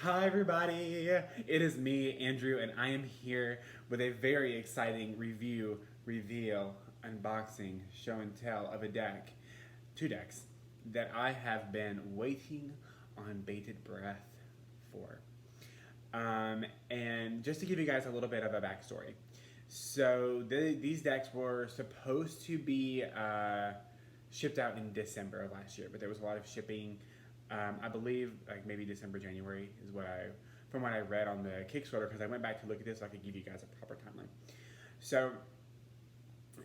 Hi everybody! It is me, Andrew, and I am here with a very exciting review, reveal, unboxing, show and tell of a deck, two decks, that I have been waiting on bated breath for. And just to give you guys a little bit of a backstory. So these decks were supposed to be shipped out in December of last year, but there was a lot of shipping. I believe like maybe December, January is from what I read on the Kickstarter, because I went back to look at this so I could give you guys a proper timeline. So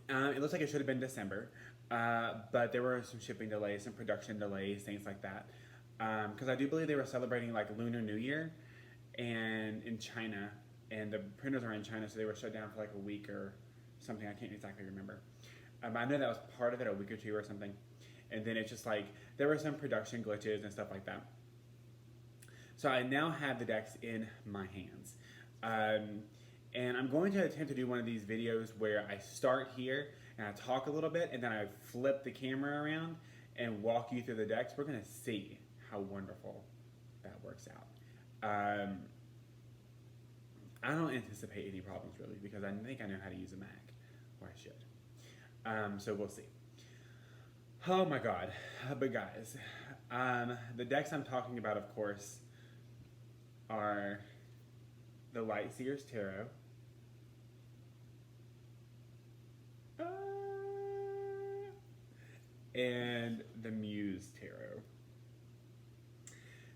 it looks like it should have been December, but there were some shipping delays, some production delays, things like that. Because I do believe they were celebrating like Lunar New Year, and in China, and the printers are in China, so they were shut down for like a week or something. I can't exactly remember. I know that was part of it, a week or two or something. And then it's just like, there were some production glitches and stuff like that. So I now have the decks in my hands. And I'm going to attempt to do one of these videos where I start here and I talk a little bit and then I flip the camera around and walk you through the decks. We're going to see how wonderful that works out. I don't anticipate any problems really, because I think I know how to use a Mac, or I should. So we'll see. Oh my god. But guys, the decks I'm talking about, of course, are the LightSeer's Tarot, and the Muse Tarot.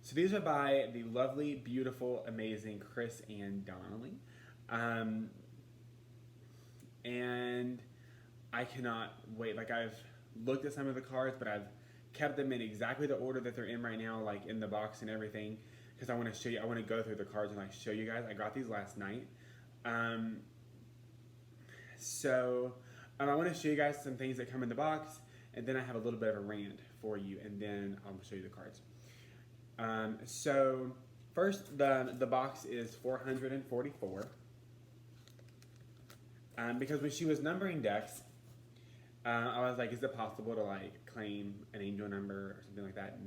So these are by the lovely, beautiful, amazing Chris Ann Donnelly. And I cannot wait. Like, I've looked at some of the cards, but I've kept them in exactly the order that they're in right now, like in the box and everything, because I want to show you. I want to go through the cards and like show you guys. I got these last night, so I want to show you guys some things that come in the box, and then I have a little bit of a rant for you, and then I'll show you the cards. So first, the box is 444, because when she was numbering decks, I was like, is it possible to like claim an angel number or something like that?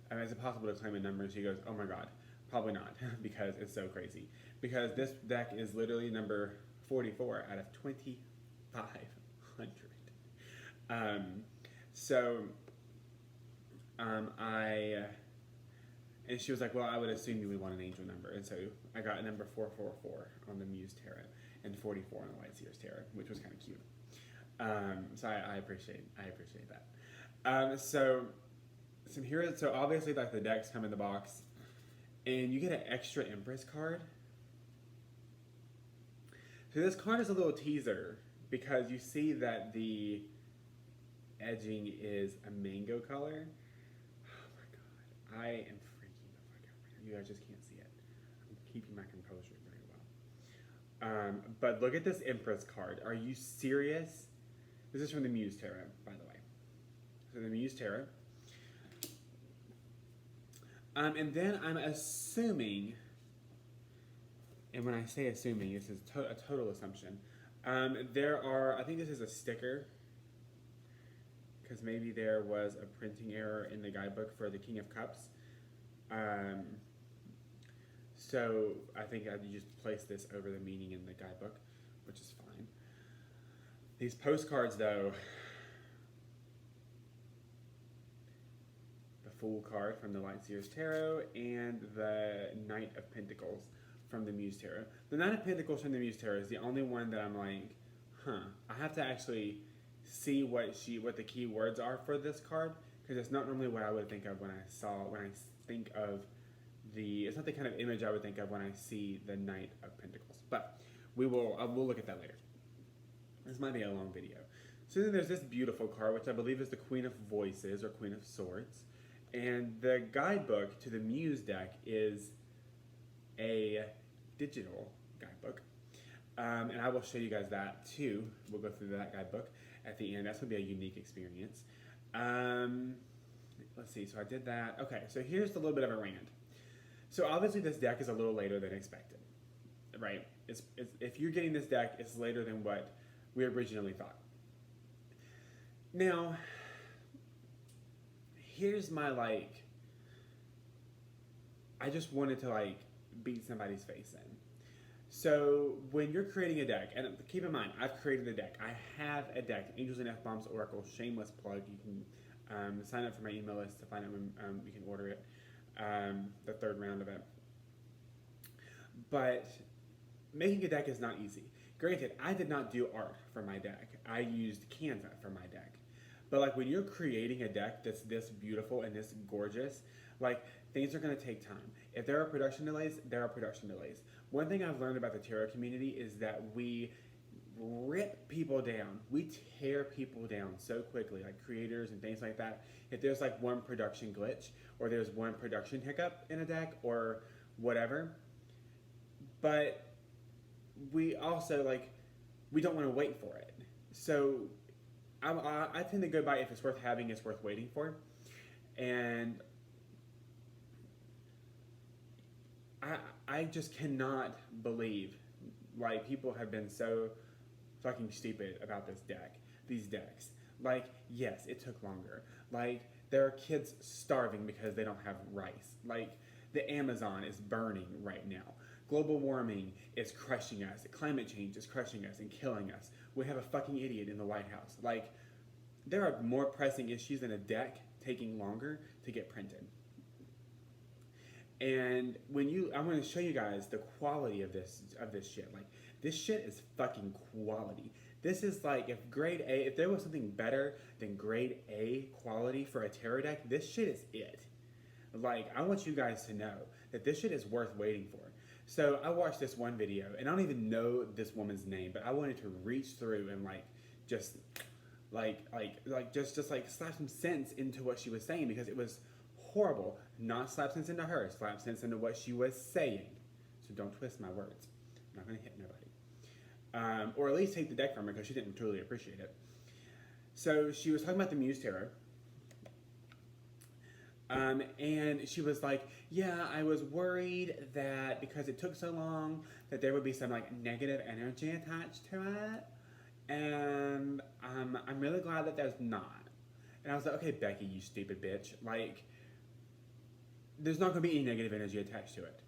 And is it possible to claim a number? And she goes, oh my god, probably not, because it's so crazy. Because this deck is literally number 44 out of 2,500. And she was like, well, I would assume you would want an angel number. And so I got number 444 on the Muse Tarot and 44 on the LightSeer's Tarot, which was kind of cute. So I appreciate that. So obviously like the decks come in the box, and you get an extra Empress card. So this card is a little teaser, because you see that the edging is a mango color. Oh my god, I am freaking the fuck out right now. You guys just can't see it. I'm keeping my composure very well. But look at this Empress card. Are you serious? This is from the Muse Tarot, by the way. So the Muse Tarot. And then I'm assuming, and when I say assuming, this is a total assumption. There are, I think this is a sticker, because maybe there was a printing error in the guidebook for the King of Cups. So I think you just place this over the meaning in the guidebook, which is fine. These postcards, though, the Fool card from the LightSeer's Tarot and the Knight of Pentacles from the Muse Tarot. The Knight of Pentacles from the Muse Tarot is the only one that I'm like, I have to actually see what the key words are for this card, because it's not normally what I would think of when I think of it's not the kind of image I would think of when I see the Knight of Pentacles. But we'll look at that later. This might be a long video. So then there's this beautiful card, which I believe is the Queen of Voices, or Queen of Swords. And the guidebook to the Muse deck is a digital guidebook. And I will show you guys that too. We'll go through that guidebook at the end. That's going to be a unique experience. Let's see, so I did that. Okay, so here's a little bit of a rant. So obviously this deck is a little later than expected, right? If you're getting this deck, it's later than what we originally thought. Now, here's my I just wanted to like beat somebody's face in. So when you're creating a deck, and keep in mind, I've created a deck. I have a deck, Angels and F-Bombs Oracle, shameless plug. You can sign up for my email list to find out when you can order it, the third round of it. But making a deck is not easy. Granted, I did not do art for my deck. I used Canva for my deck. But like when you're creating a deck that's this beautiful and this gorgeous, like things are going to take time. If there are production delays, there are production delays. One thing I've learned about the tarot community is that we rip people down. We tear people down so quickly, like creators and things like that. If there's like one production glitch or there's one production hiccup in a deck or whatever. But we also like, we don't want to wait for it. So I tend to go by if it's worth having, it's worth waiting for. And I just cannot believe like people have been so fucking stupid about this deck, these decks. Like, yes, it took longer. Like, there are kids starving because they don't have rice. Like, the Amazon is burning right now. Global warming is crushing us. Climate change is crushing us and killing us. We have a fucking idiot in the White House. Like, there are more pressing issues than a deck taking longer to get printed. And I want to show you guys the quality of this shit. Like, this shit is fucking quality. This is like, if there was something better than grade A quality for a tarot deck, this shit is it. Like, I want you guys to know that this shit is worth waiting for. So I watched this one video, and I don't even know this woman's name, but I wanted to reach through and just slap some sense into what she was saying, because it was horrible. Not slap sense into her, slap sense into what she was saying. So don't twist my words. I'm not going to hit nobody. Or at least take the deck from her, because she didn't truly appreciate it. So she was talking about the Muse Tarot. And she was like, yeah, I was worried that because it took so long that there would be some like negative energy attached to it. And I'm really glad that there's not. And I was like, okay, Becky, you stupid bitch. Like, there's not going to be any negative energy attached to it.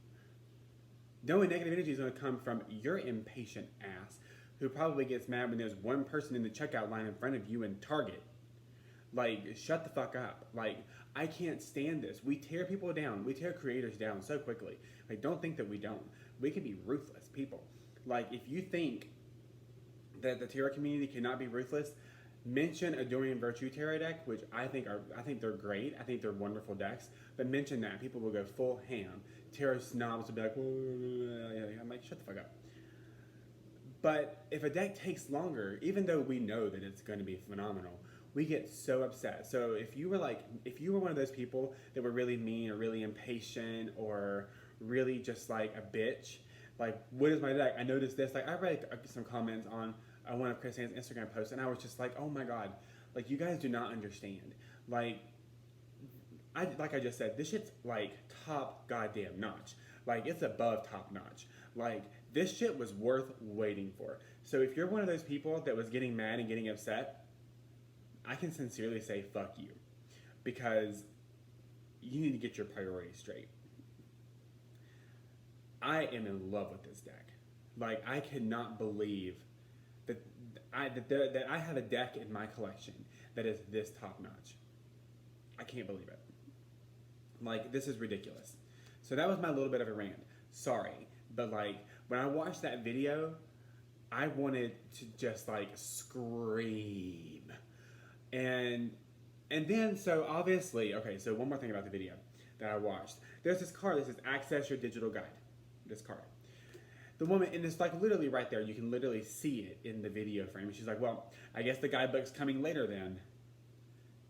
The only negative energy is going to come from your impatient ass, who probably gets mad when there's one person in the checkout line in front of you in Target. Like, shut the fuck up. Like, I can't stand this. We tear people down. We tear creators down so quickly. Like, don't think that we don't. We can be ruthless people. Like, if you think that the tarot community cannot be ruthless, mention a Dorian Virtue tarot deck, which I think they're great. I think they're wonderful decks. But mention that, people will go full ham. Tarot snobs will be like, I'm like, shut the fuck up. But if a deck takes longer, even though we know that it's going to be phenomenal, we get so upset. So if you were one of those people that were really mean or really impatient or really just like a bitch, like, what is my deck? I noticed this. Like, I read some comments on one of Chris Ann's Instagram posts, and I was just like, oh my god, like, you guys do not understand. Like I just said, this shit's like top goddamn notch. Like, it's above top notch. Like, this shit was worth waiting for. So if you're one of those people that was getting mad and getting upset, I can sincerely say fuck you, because you need to get your priorities straight. I am in love with this deck. Like, I cannot believe that I have a deck in my collection that is this top notch. I can't believe it. Like, this is ridiculous. So that was my little bit of a rant. Sorry, but like, when I watched that video, I wanted to just like scream. And then, so obviously, okay, so one more thing about the video that I watched. There's this card that says Access Your Digital Guide. This card. The woman, and it's like literally right there, you can literally see it in the video frame. And she's like, well, I guess the guidebook's coming later then.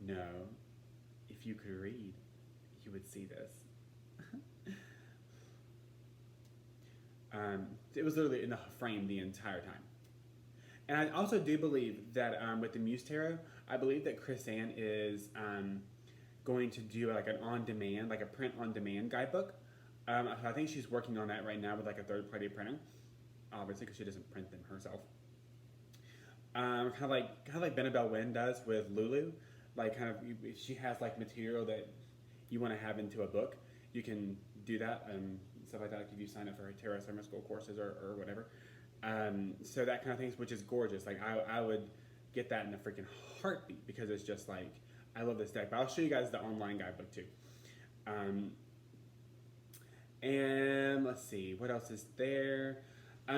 No. If you could read, you would see this. It was literally in the frame the entire time. And I also do believe that with the Muse Tarot, I believe that Chris Ann is going to do like an on-demand, like a print-on-demand guidebook. I think she's working on that right now with like a third-party printer, obviously, because she doesn't print them herself. Kind of like Benabelle Wynn does with Lulu. Like, kind of, she has like material that you want to have into a book. You can do that, stuff like that, like if you sign up for tarot summer school courses or whatever. So that kind of things, which is gorgeous. Like I would get that in a freaking heartbeat because it's just like, I love this deck. But I'll show you guys the online guidebook too. And let's see, what else is there?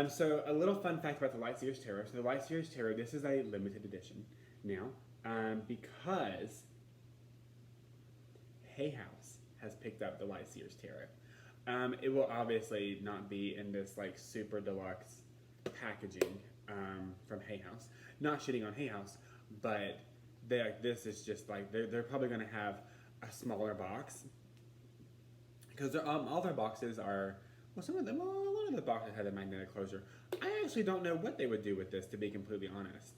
So a little fun fact about the LightSeer's Tarot. So the LightSeer's Tarot, this is a limited edition now, because Hay House has picked up the LightSeer's Tarot. It will obviously not be in this like super deluxe packaging from Hay House. Not shitting on Hay House, but this is just like, they're probably going to have a smaller box. Because all their boxes are, well, some of them, a lot of the boxes had a magnetic closure. I actually don't know what they would do with this, to be completely honest.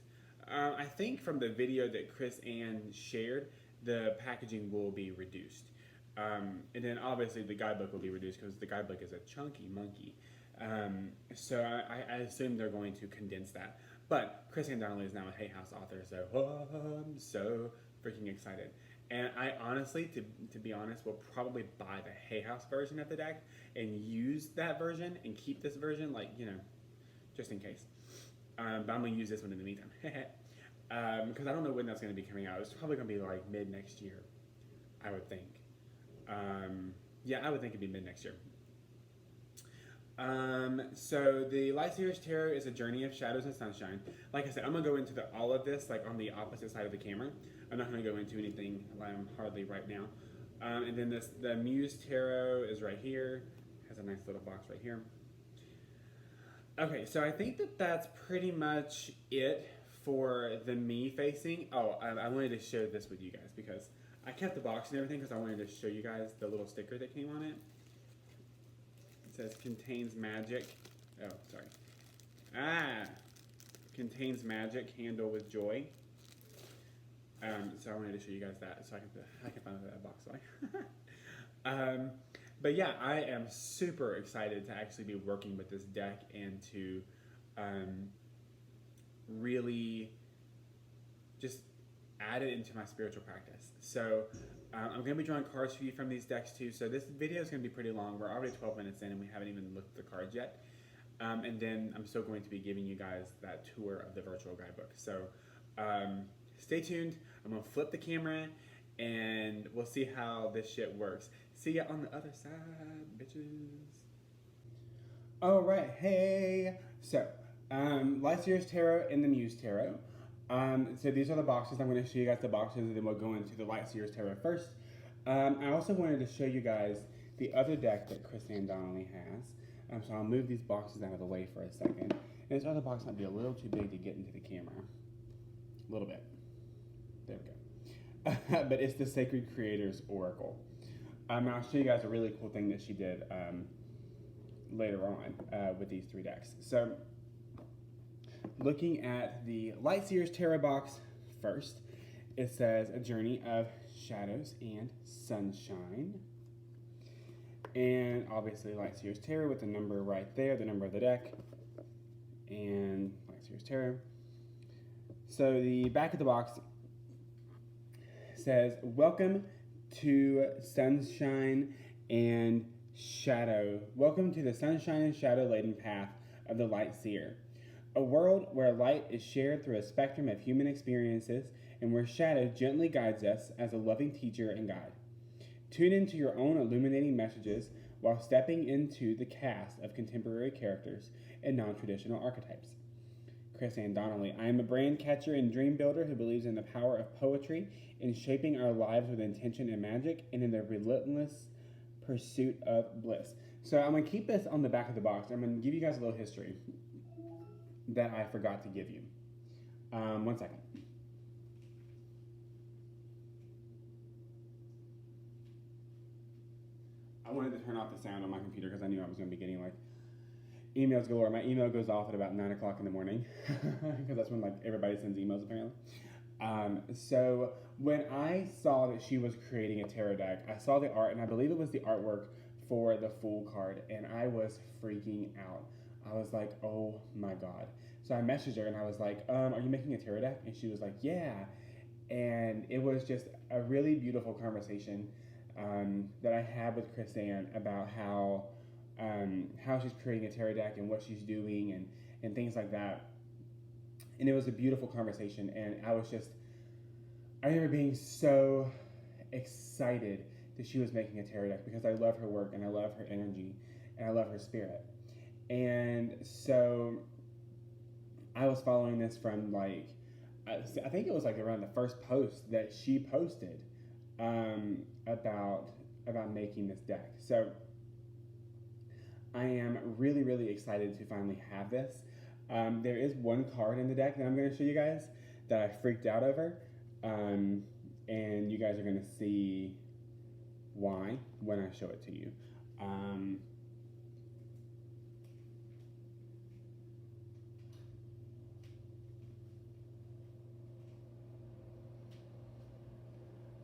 I think from the video that Chris Ann shared, the packaging will be reduced. And then obviously the guidebook will be reduced because the guidebook is a chunky monkey. So I assume they're going to condense that. But Chris Ann Donnelly is now a Hay House author, so I'm so freaking excited. And I honestly, to be honest, will probably buy the Hay House version of the deck and use that version and keep this version, like, you know, just in case. But I'm going to use this one in the meantime. Because I don't know when that's going to be coming out. It's probably going to be like mid next year, I would think. Yeah, I would think it'd be mid next year. So the LightSeer's Tarot is a journey of shadows and sunshine. Like I said, I'm going to go into all of this like on the opposite side of the camera. I'm not going to go into anything hardly right now. And then the Muse Tarot is right here. Has a nice little box right here. Okay, so I think that's pretty much it for the me facing. Oh, I wanted to share this with you guys because I kept the box and everything because I wanted to show you guys the little sticker that came on it. It says contains magic. Oh, sorry. Contains magic, handle with joy. So I wanted to show you guys that so I can find that box away. But yeah, I am super excited to actually be working with this deck and to really just add it into my spiritual practice. So I'm going to be drawing cards for you from these decks too. So this video is going to be pretty long. We're already 12 minutes in and we haven't even looked at the cards yet. And then I'm still going to be giving you guys that tour of the virtual guidebook. So stay tuned. I'm going to flip the camera and we'll see how this shit works. See ya on the other side, bitches. All right, hey. So, LightSeer's Tarot and the Muse Tarot. So these are the boxes. I'm going to show you guys the boxes and then we'll go into the LightSeer's Tarot first. I also wanted to show you guys the other deck that Chris Ann Donnelly has. So I'll move these boxes out of the way for a second. And this other box might be a little too big to get into the camera. A little bit. There we go. But it's the Sacred Creators Oracle. I'll show you guys a really cool thing that she did later on with these three decks. So, looking at the LightSeer's Tarot box first, it says a journey of shadows and sunshine. And obviously LightSeer's Tarot with the number right there, the number of the deck, and LightSeer's Tarot. So the back of the box says, welcome to sunshine and shadow. Welcome to the sunshine and shadow laden path of the LightSeer. A world where light is shared through a spectrum of human experiences and where shadow gently guides us as a loving teacher and guide. Tune into your own illuminating messages while stepping into the cast of contemporary characters and non-traditional archetypes. Chris Ann Donnelly. I am a brand catcher and dream builder who believes in the power of poetry in shaping our lives with intention and magic and in the relentless pursuit of bliss. So I'm going to keep this on the back of the box. I'm going to give you guys a little history that I forgot to give you. 1 second. I wanted to turn off the sound on my computer because I knew I was going to be getting like emails galore. My email goes off at about 9 o'clock in the morning because that's when like everybody sends emails apparently. So when I saw that she was creating a tarot deck, I saw the art and I believe it was the artwork for the Fool card and I was freaking out. I was like, oh my God. So I messaged her and I was like, are you making a tarot deck? And she was like, yeah. And it was just a really beautiful conversation. that I had with Chris Ann about how she's creating a tarot deck and what she's doing and things like that. And it was a beautiful conversation, and I remember being so excited that she was making a tarot deck because I love her work and I love her energy and I love her spirit. And so I was following this from like, I think it was like around the first post that she posted about making this deck. So I am really, really excited to finally have this. There is one card in the deck that I'm going to show you guys that I freaked out over. And you guys are going to see why when I show it to you.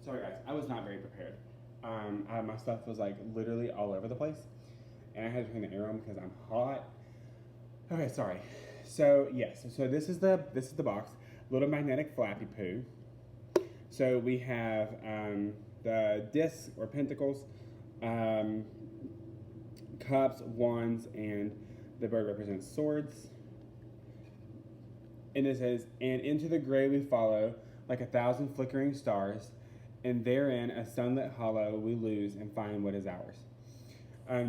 Sorry guys, I was not very prepared. My stuff was like literally all over the place, and I had to turn the air on because I'm hot. Okay, sorry. So yes, so this is the box. Little magnetic flappy poo. So we have the discs or pentacles, cups, wands, and the bird represents swords. And it says, and into the gray we follow, like 1,000 flickering stars, and therein a sunlit hollow we lose and find what is ours.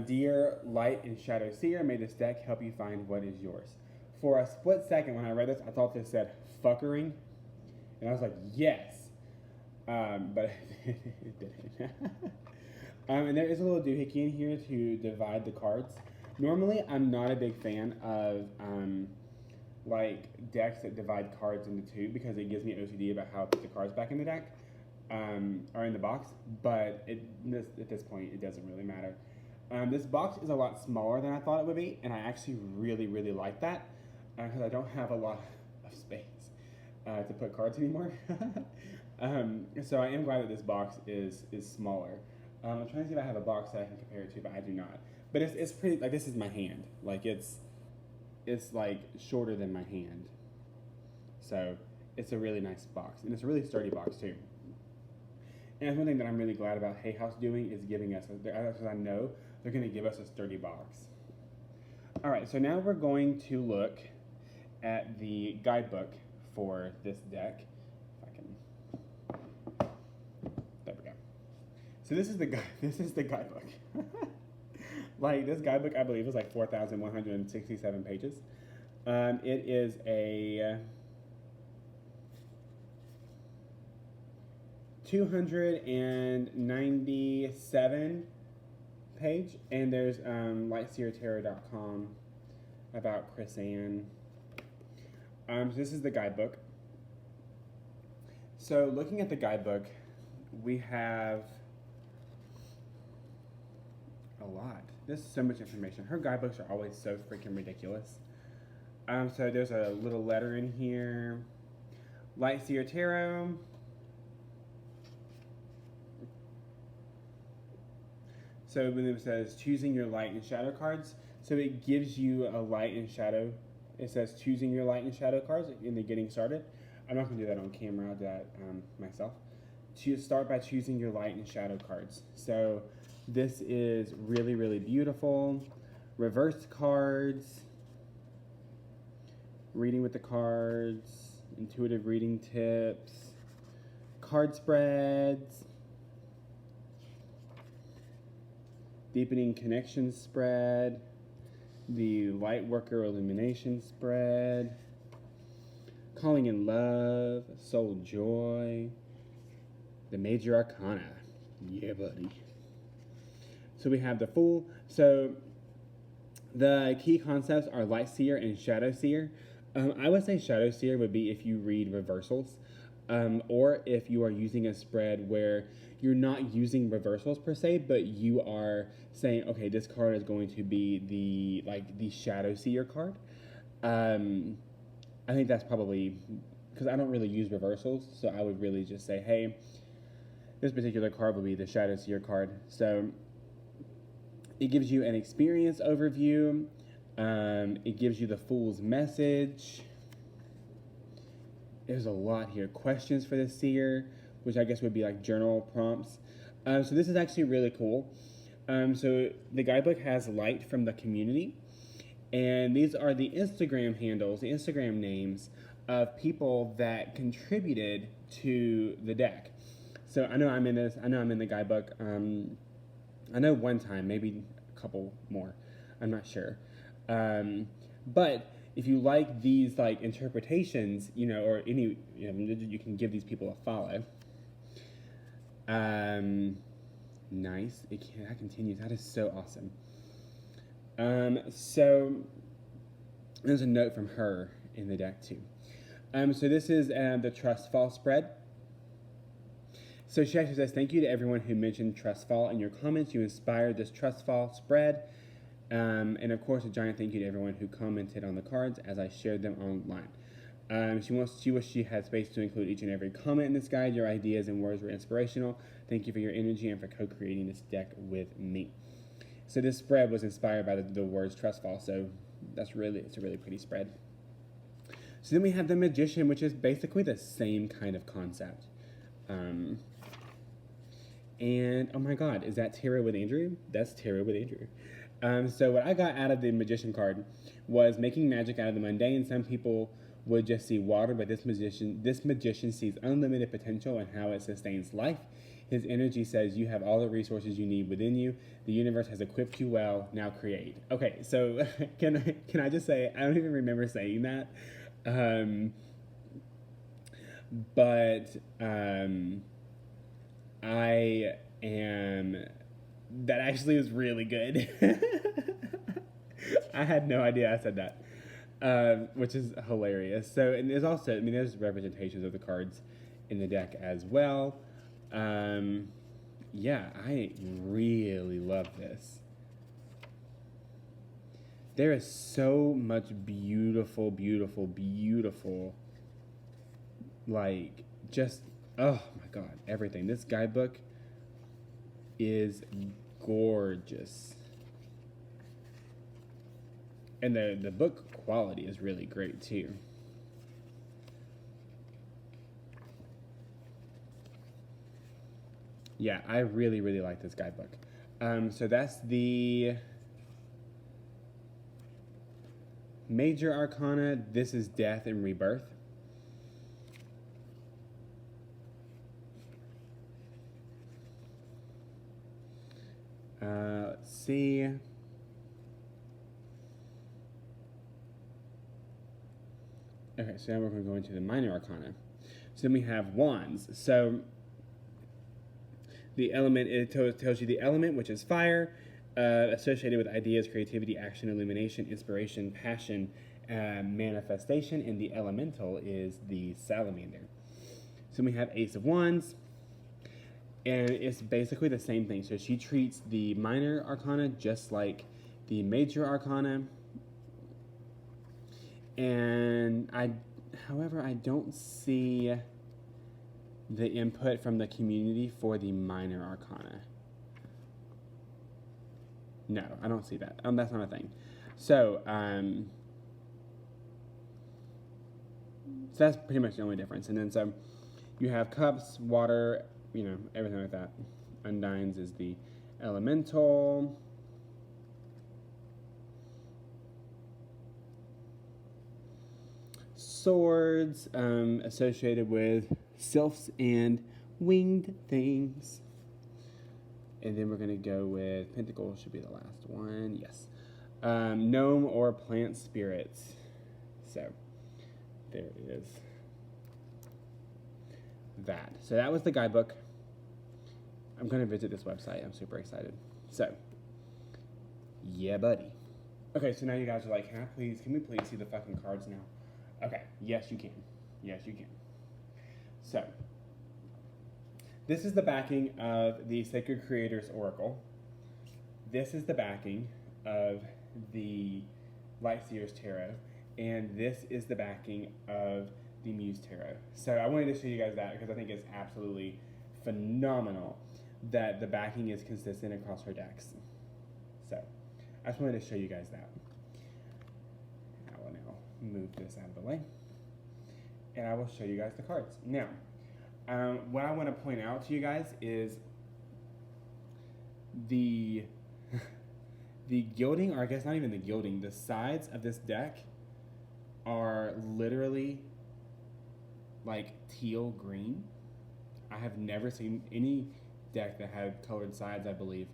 Dear light and shadow seer, may this deck help you find what is yours. For a split second when I read this, I thought this said fuckering, and I was like, yes. But it didn't. And there is a little doohickey in here to divide the cards. Normally, I'm not a big fan of like decks that divide cards into two because it gives me OCD about how I put the cards back in the deck or in the box. But at this point, it doesn't really matter. This box is a lot smaller than I thought it would be, and I actually really, really like that because I don't have a lot of space to put cards anymore. So I am glad that this box is smaller. I'm trying to see if I have a box that I can compare it to, but I do not. But it's pretty, like this is my hand. Like it's like shorter than my hand. So it's a really nice box, and it's a really sturdy box too. And that's one thing that I'm really glad about Hay House doing is giving us, because I know they're going to give us a sturdy box. All right, so now we're going to look at the guidebook for this deck. If I can, there we go. So this is the guidebook. Like this guidebook, I believe, is like 4,167 pages. It is a 297 page, and there's LightSeerTarot.com about Chris Ann. So this is the guidebook. So looking at the guidebook, we have a lot. There's so much information. Her guidebooks are always so freaking ridiculous. So there's a little letter in here. LightSeer Tarot. So when it says choosing your light and shadow cards, so it gives you a light and shadow. It says choosing your light and shadow cards in the getting started. I'm not going to do that on camera. I'll do that myself. To start by choosing your light and shadow cards. So this is really, really beautiful. Reverse cards. Reading with the cards. Intuitive reading tips. Card spreads. Deepening connection spread, the light worker illumination spread, calling in love, soul joy, the major arcana. Yeah, buddy. So we have the Fool. So the key concepts are Light Seer and Shadow Seer. I would say Shadow Seer would be if you read reversals, or if you are using a spread where you're not using reversals per se, but you are saying, okay, this card is going to be the Shadow Seer card. I think that's probably, because I don't really use reversals, so I would really just say, hey, this particular card will be the Shadow Seer card. So it gives you an experience overview. It gives you the Fool's message. There's a lot here. Questions for the seer, which I guess would be like journal prompts. So this is actually really cool. So the guidebook has light from the community, and these are the Instagram handles, the Instagram names of people that contributed to the deck. So I know I'm in this. I know I'm in the guidebook. I know one time, maybe a couple more. I'm not sure. But if you like these like interpretations, or any, you can give these people a follow. Nice. That continues. That is so awesome. So there's a note from her in the deck too. So this is the trust fall spread. So she actually says, thank you to everyone who mentioned trust fall in your comments. You inspired this trust fall spread. And of course, a giant thank you to everyone who commented on the cards as I shared them online. She wished she had space to include each and every comment in this guide. Your ideas and words were inspirational. Thank you for your energy and for co-creating this deck with me. So this spread was inspired by the words trust fall. So it's a really pretty spread. So then we have the Magician, which is basically the same kind of concept. And oh my God, is that Tarot with Andrew? That's Tarot with Andrew. So what I got out of the Magician card was making magic out of the mundane. Some people would just see water, but this magician sees unlimited potential and how it sustains life. His energy says you have all the resources you need within you. The universe has equipped you well. Now create. Okay, so can I just say, I don't even remember saying that. That actually was really good. I had no idea I said that, which is hilarious. So, and there's also, there's representations of the cards in the deck as well. Yeah, I really love this. There is so much beautiful, like, just, oh my God, everything. This guidebook is gorgeous. And the book quality is really great too. Yeah, I really like this guidebook. So that's the Major Arcana. This is Death and Rebirth. Let's see. Okay, so now we're going to go into the Minor Arcana. So then we have Wands. So the element, it tells you the element, which is fire, associated with ideas, creativity, action, illumination, inspiration, passion, manifestation, and the elemental is the salamander. So we have Ace of Wands, and it's basically the same thing. So she treats the Minor Arcana just like the Major Arcana. And however, I don't see the input from the community for the Minor Arcana. No, I don't see that. That's not a thing. So, so that's pretty much the only difference. And then so you have Cups, water, everything like that. Undines is the elemental. Swords, associated with sylphs and winged things. And then we're going to go with Pentacles, should be the last one. Yes. Gnome or plant spirits. So, there it is. So that was the guidebook. I'm going to visit this website. I'm super excited. So, yeah, buddy. Okay, so now you guys are like, can we please see the fucking cards now? Okay, yes you can. Yes you can. So, this is the backing of the Sacred Creators Oracle. This is the backing of the LightSeer's Tarot. And this is the backing of the Muse Tarot. So I wanted to show you guys that because I think it's absolutely phenomenal that the backing is consistent across her decks. So I just wanted to show you guys that. I will now move this out of the way. And I will show you guys the cards. Now, what I want to point out to you guys is The the gilding, or I guess not even the gilding, the sides of this deck are literally like teal green. I have never seen any deck that had colored sides, I believe,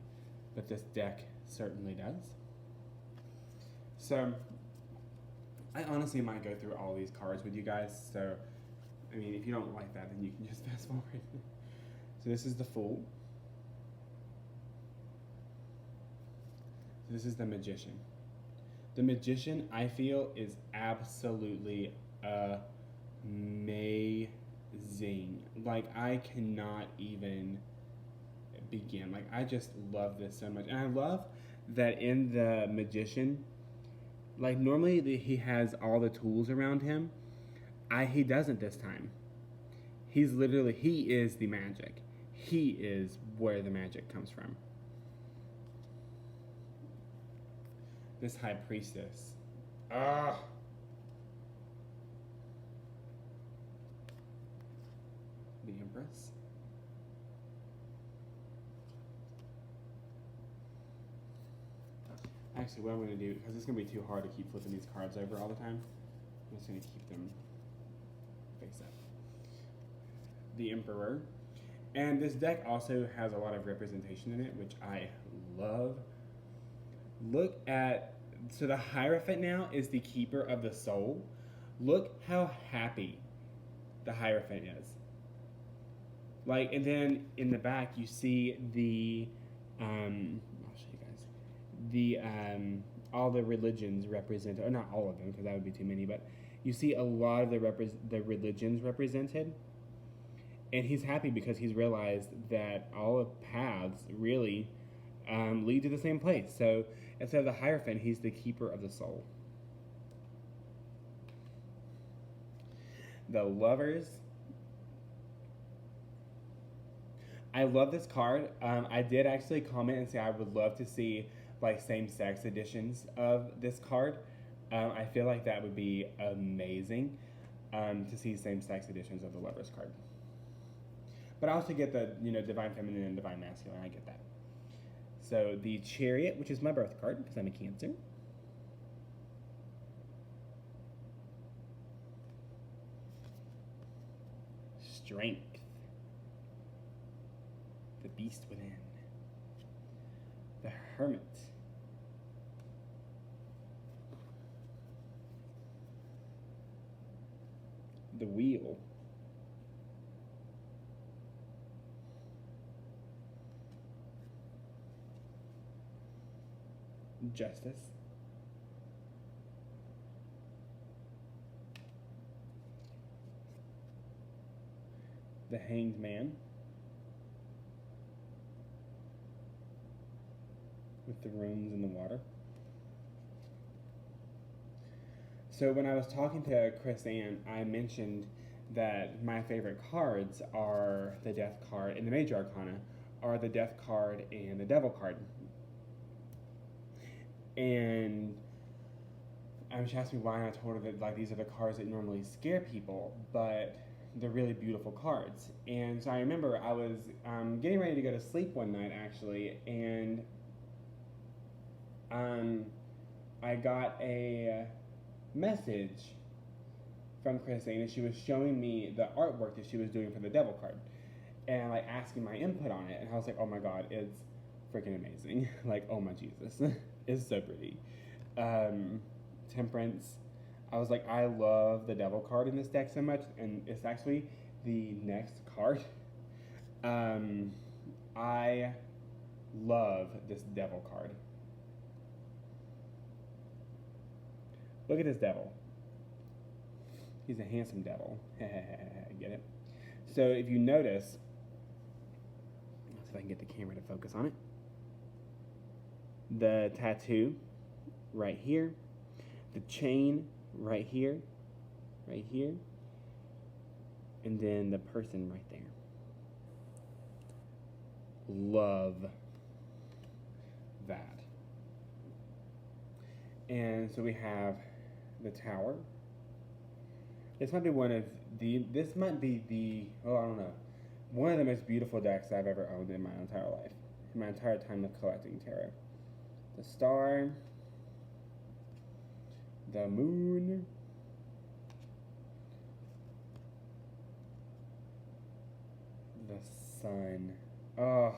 but this deck certainly does. So I honestly might go through all these cards with you guys. So I mean, if you don't like that, then you can just fast forward. So this is the Fool. So this is the Magician. The Magician, I feel, is absolutely amazing. Like, I cannot even begin. Like, I just love this so much. And I love that in the Magician, like, normally he has all the tools around him. He doesn't this time. He is the magic. He is where the magic comes from. This High Priestess. Ah. The Empress. Actually, what I'm going to do, because it's going to be too hard to keep flipping these cards over all the time, I'm just going to keep them face up. The Emperor. And this deck also has a lot of representation in it, which I love. Look at, so the Hierophant now is the keeper of the soul. Look how happy the Hierophant is. Like, and then in the back you see the, I'll show you guys, the, all the religions represented, or not all of them, because that would be too many, but you see a lot of the religions represented. And he's happy because he's realized that all paths really lead to the same place. So instead of the Hierophant, he's the keeper of the soul. The Lovers. I love this card. I did actually comment and say I would love to see like same-sex editions of this card. I feel like that would be amazing to see same-sex editions of the Lovers card. But I also get the, Divine Feminine and Divine Masculine. I get that. So the Chariot, which is my birth card because I'm a Cancer. Strength. The Beast Within. The Hermit. The Wheel. Justice. The Hanged Man. With the runes in the water. So when I was talking to Chris Ann, I mentioned that my favorite cards are the Death card and the Major Arcana are the Death card and the Devil card. And she asked me why, and I told her that like these are the cards that normally scare people, but they're really beautiful cards. And so I remember I was getting ready to go to sleep one night actually, and I got a message from Christine, and she was showing me the artwork that she was doing for the Devil card, and like asking my input on it, and I was like, oh my god, it's freaking amazing. Like, oh my Jesus. It's so pretty. Temperance. I was like, I love the Devil card in this deck so much, and it's actually the next card. I love this Devil card. Look at this Devil. He's a handsome devil. Get it? So if you notice, let's see if I can get the camera to focus on it. The tattoo right here, the chain right here, and then the person right there. Love that. And so we have the Tower. This might be one of the, I don't know, one of the most beautiful decks I've ever owned in my entire life. in my entire time of collecting tarot. The Star, the Moon, the Sun. Oh,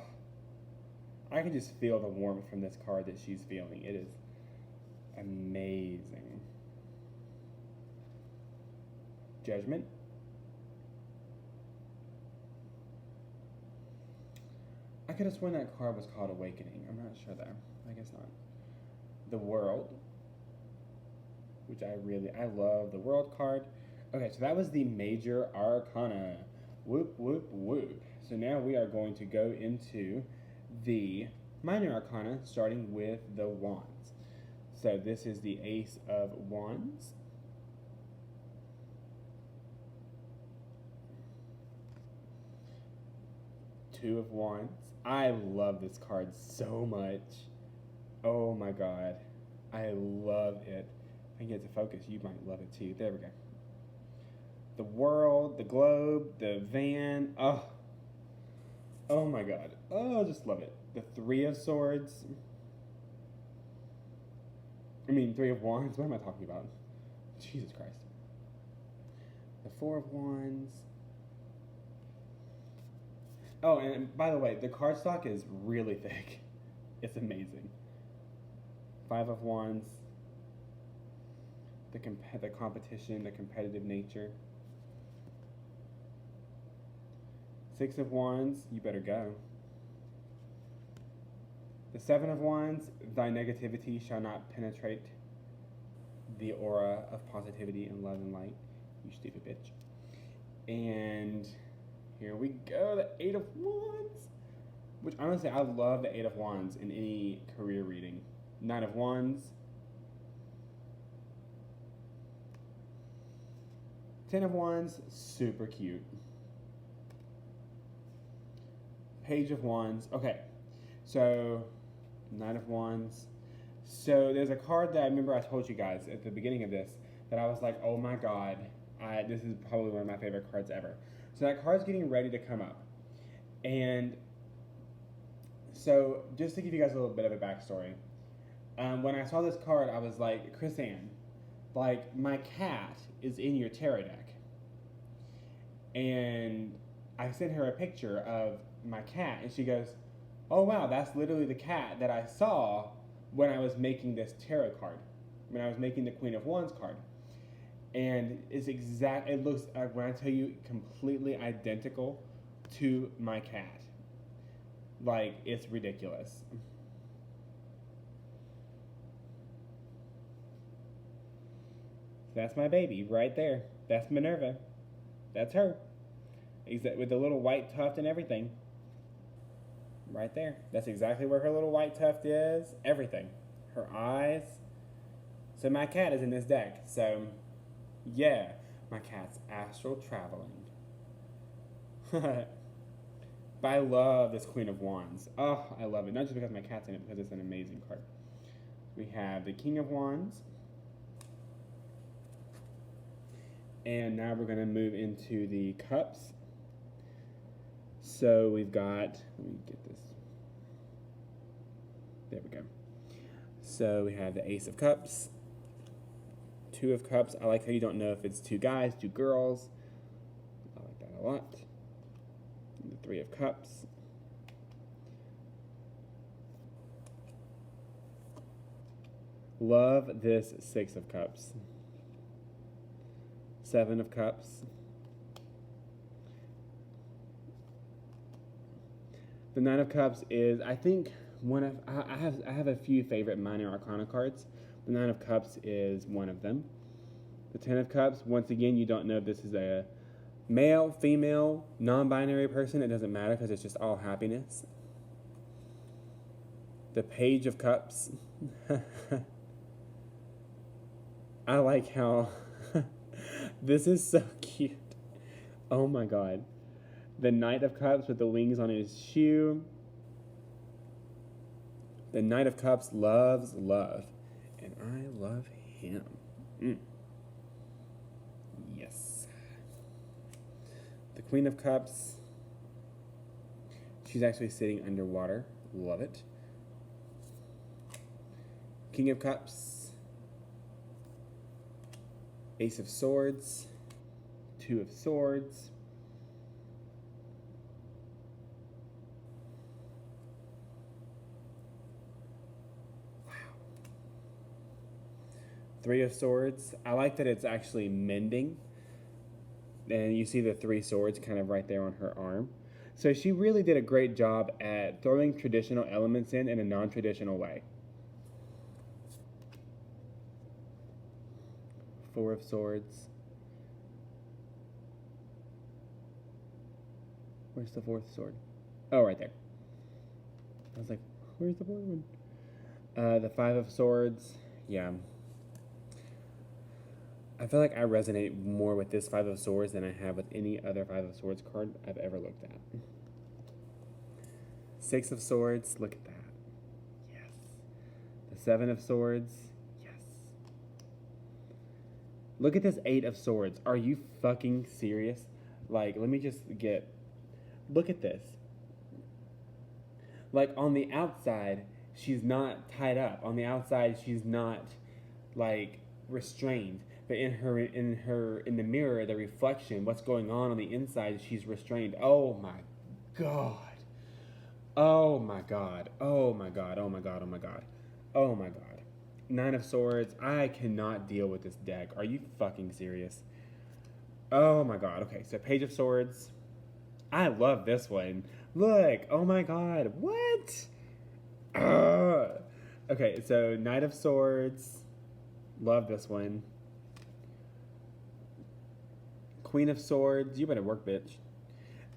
I can just feel the warmth from this card that she's feeling. It is amazing. Judgment. I could have sworn that card was called Awakening. I'm not sure though. I guess not. The World, which I love the World card. Okay, so that was the Major Arcana. Whoop, whoop, whoop. So now we are going to go into the Minor Arcana, starting with the Wands. So this is the Ace of Wands. Two of Wands. I love this card so much. Oh my god. I love it. If I can get it to focus, you might love it too. There we go. The World, the Globe, the Van. Oh. Oh my god. Oh, I just love it. The Three of Swords. Three of Wands. What am I talking about? Jesus Christ. The Four of Wands. Oh, and by the way, the cardstock is really thick. It's amazing. Five of Wands. The competition, the competitive nature. Six of Wands, you better go. The Seven of Wands, thy negativity shall not penetrate the aura of positivity and love and light. You stupid bitch. And here we go, the Eight of Wands. Which honestly, I love the Eight of Wands in any career reading. Nine of Wands. 10 of Wands, super cute. Page of Wands. Okay, so Nine of Wands. So there's a card that I remember I told you guys at the beginning of this that I was like, oh my god, this is probably one of my favorite cards ever. So that card's getting ready to come up. And so just to give you guys a little bit of a backstory, when I saw this card, I was like, Chris Ann, like, my cat is in your tarot deck. And I sent her a picture of my cat, and she goes, oh wow, that's literally the cat that I saw when I was making this tarot card, when I was making the Queen of Wands card. And it looks, when I tell you, completely identical to my cat. Like, it's ridiculous. That's my baby right there. That's Minerva. That's her. With the little white tuft and everything. Right there. That's exactly where her little white tuft is. Everything. Her eyes. So my cat is in this deck. So, yeah. My cat's astral traveling. But I love this Queen of Wands. Oh, I love it. Not just because my cat's in it, because it's an amazing card. We have the King of Wands. And now we're going to move into the Cups. So we've got, let me get this. There we go. So we have the Ace of Cups. Two of Cups. I like how you don't know if it's two guys, two girls. I like that a lot. And the Three of Cups. Love this Six of Cups. Seven of Cups. The Nine of Cups is, I think, one of, I have a few favorite minor arcana cards. The Nine of Cups is one of them. The Ten of Cups, once again, you don't know if this is a male, female, non-binary person. It doesn't matter because it's just all happiness. The Page of Cups. I like how this is so cute. Oh my god. The Knight of Cups with the wings on his shoe. The Knight of Cups loves love. And I love him. Yes. The Queen of Cups. She's actually sitting underwater. Love it. King of Cups. Ace of Swords. Two of Swords. Wow. Three of Swords. I like that it's actually mending. And you see the three swords kind of right there on her arm. So she really did a great job at throwing traditional elements in a non-traditional way. Four of Swords. Where's the fourth sword? Oh, right there. I was like, where's the fourth one? The Five of Swords. Yeah. I feel like I resonate more with this Five of Swords than I have with any other Five of Swords card I've ever looked at. Six of Swords. Look at that. Yes. The Seven of Swords. Yes. Look at this Eight of Swords. Are you fucking serious? Like, let me just get... Look at this. Like, on the outside, she's not tied up. On the outside, she's not, like, restrained. But in the mirror, the reflection, what's going on the inside, she's restrained. Oh my God. Oh my God. Oh my God. Oh my God. Oh my God. Oh my God. Nine of Swords. I cannot deal with this deck. Are you fucking serious? Oh my God. Okay, so Page of Swords. I love this one. Look. Oh my God. What? Okay, so Knight of Swords. Love this one. Queen of Swords. You better work, bitch.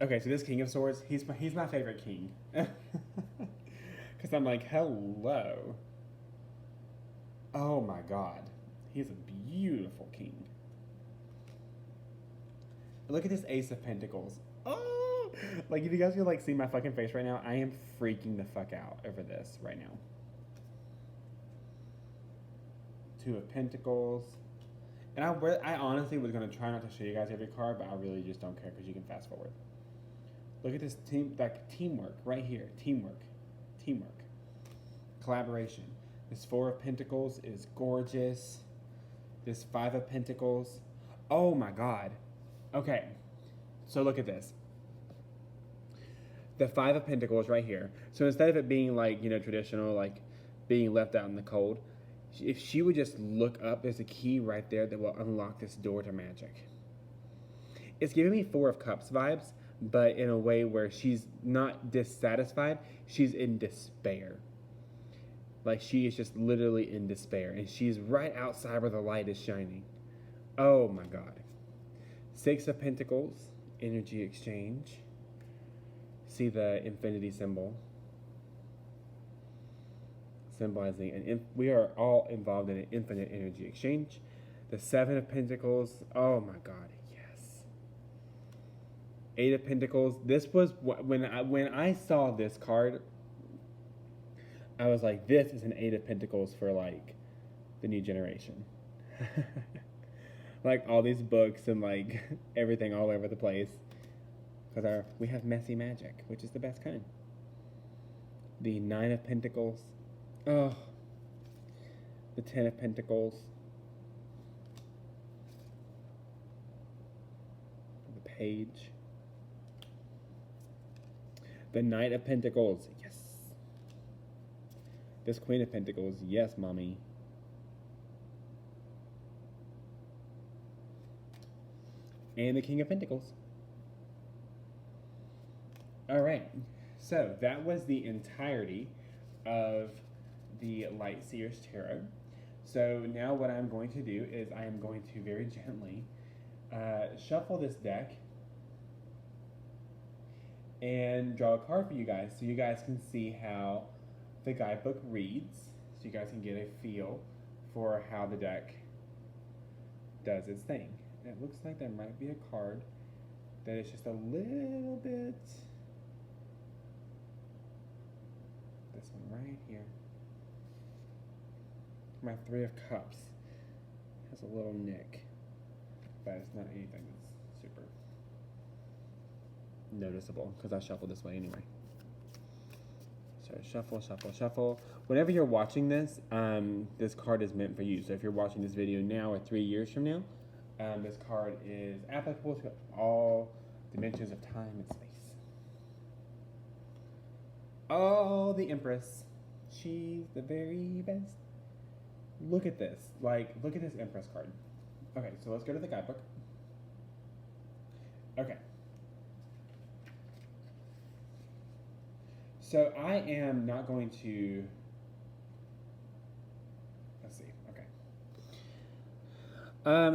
Okay, so this King of Swords, he's my favorite king. Because I'm like, hello. Oh my God. He's a beautiful king. Look at this Ace of Pentacles. Oh! Like, if you guys could, like, see my fucking face right now, I am freaking the fuck out over this right now. Two of Pentacles. And I honestly was going to try not to show you guys every card, but I really just don't care because you can fast forward. Look at this teamwork right here. Teamwork. Collaboration. This Four of Pentacles is gorgeous. This Five of Pentacles. Oh my God. Okay. So look at this. The Five of Pentacles right here. So instead of it being like, traditional, like being left out in the cold, if she would just look up, there's a key right there that will unlock this door to magic. It's giving me Four of Cups vibes, but in a way where she's not dissatisfied, she's in despair. Like, she is just literally in despair, and she's right outside where the light is shining. Oh my God. Six of Pentacles, energy exchange. See the infinity symbol. Symbolizing, we are all involved in an infinite energy exchange. The Seven of Pentacles, oh my God, yes. Eight of Pentacles, this was, when I saw this card, I was like, this is an Eight of Pentacles for, like, the new generation. Like, all these books and, like, everything all over the place. Because we have messy magic, which is the best kind. The Nine of Pentacles. Oh, the Ten of Pentacles. The Page. The Knight of Pentacles. Yes. This Queen of Pentacles. Yes, mommy. And the King of Pentacles. All right. So that was the entirety of the LightSeer's Tarot. So now what I'm going to do is I am going to very gently shuffle this deck and draw a card for you guys so you guys can see how the guidebook reads, so you guys can get a feel for how the deck does its thing. And it looks like there might be a card that is just a little bit, this one right here. My Three of Cups has a little nick, but it's not anything that's super noticeable because I shuffled this way anyway. So So shuffle, shuffle, shuffle. Whenever you're watching this, this card is meant for you. So if you're watching this video now or 3 years from now, this card is applicable to all dimensions of time and space. Oh, the Empress. She's the very best. Look at this. Look at this Empress card. Okay, so let's go to the guidebook. Okay. So I am not going to, let's see, okay.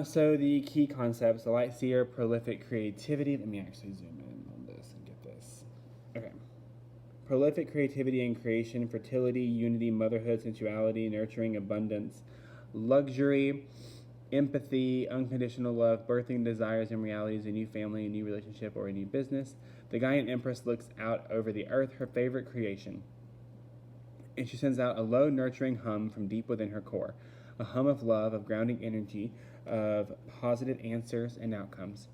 So the key concepts, the LightSeer, prolific creativity. Let me actually zoom in on this and get this. Okay. Prolific creativity and creation, fertility, unity, motherhood, sensuality, nurturing, abundance, luxury, empathy, unconditional love, birthing desires and realities, a new family, a new relationship, or a new business. The Gaian Empress looks out over the earth, her favorite creation, and she sends out a low, nurturing hum from deep within her core, a hum of love, of grounding energy, of positive answers and outcomes.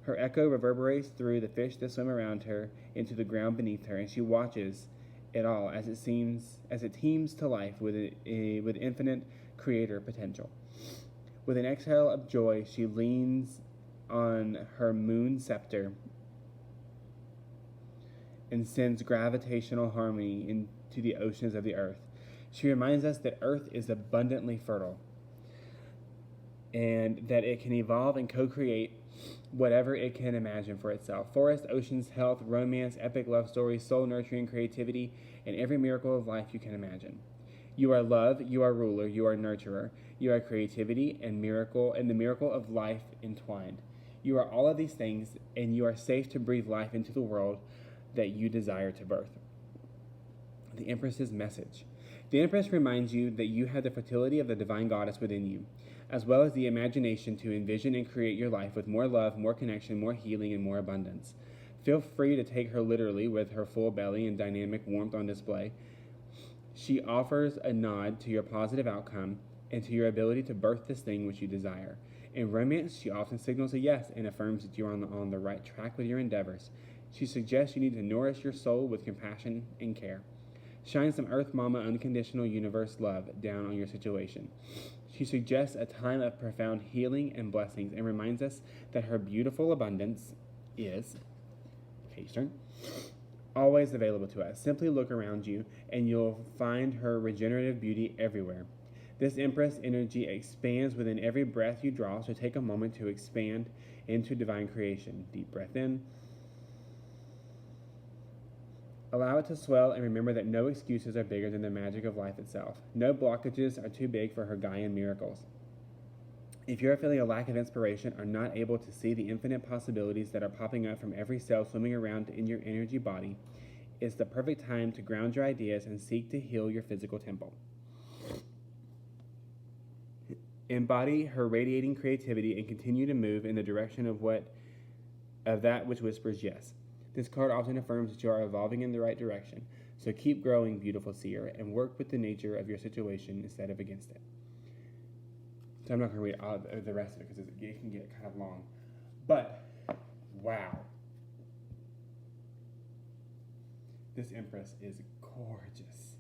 Her echo reverberates through the fish that swim around her into the ground beneath her, and she watches it all as it teems to life with infinite creator potential. With an exhale of joy, she leans on her moon scepter and sends gravitational harmony into the oceans of the earth. She reminds us that earth is abundantly fertile and that it can evolve and co-create whatever it can imagine for itself. Forests, oceans, health, romance, epic love stories, soul-nurturing creativity, and every miracle of life you can imagine. You are love, you are ruler, you are nurturer, you are creativity and the miracle of life entwined. You are all of these things, and you are safe to breathe life into the world that you desire to birth. The Empress's message. The Empress reminds you that you have the fertility of the divine goddess within you, as well as the imagination to envision and create your life with more love, more connection, more healing, and more abundance. Feel free to take her literally with her full belly and dynamic warmth on display. She offers a nod to your positive outcome and to your ability to birth this thing which you desire. In romance, she often signals a yes and affirms that you are on the right track with your endeavors. She suggests you need to nourish your soul with compassion and care. Shine some Earth Mama unconditional universe love down on your situation. She suggests a time of profound healing and blessings and reminds us that her beautiful abundance is, page turn, always available to us. Simply look around you and you'll find her regenerative beauty everywhere. This Empress energy expands within every breath you draw, so take a moment to expand into divine creation. Deep breath in. Allow it to swell and remember that no excuses are bigger than the magic of life itself. No blockages are too big for her Gaian miracles. If you're feeling a lack of inspiration or not able to see the infinite possibilities that are popping up from every cell swimming around in your energy body, it's the perfect time to ground your ideas and seek to heal your physical temple. Embody her radiating creativity and continue to move in the direction of that which whispers yes. This card often affirms that you are evolving in the right direction, so keep growing, beautiful seer, and work with the nature of your situation instead of against it. So I'm not going to read all the rest of it because it can get kind of long. But, wow. This Empress is gorgeous.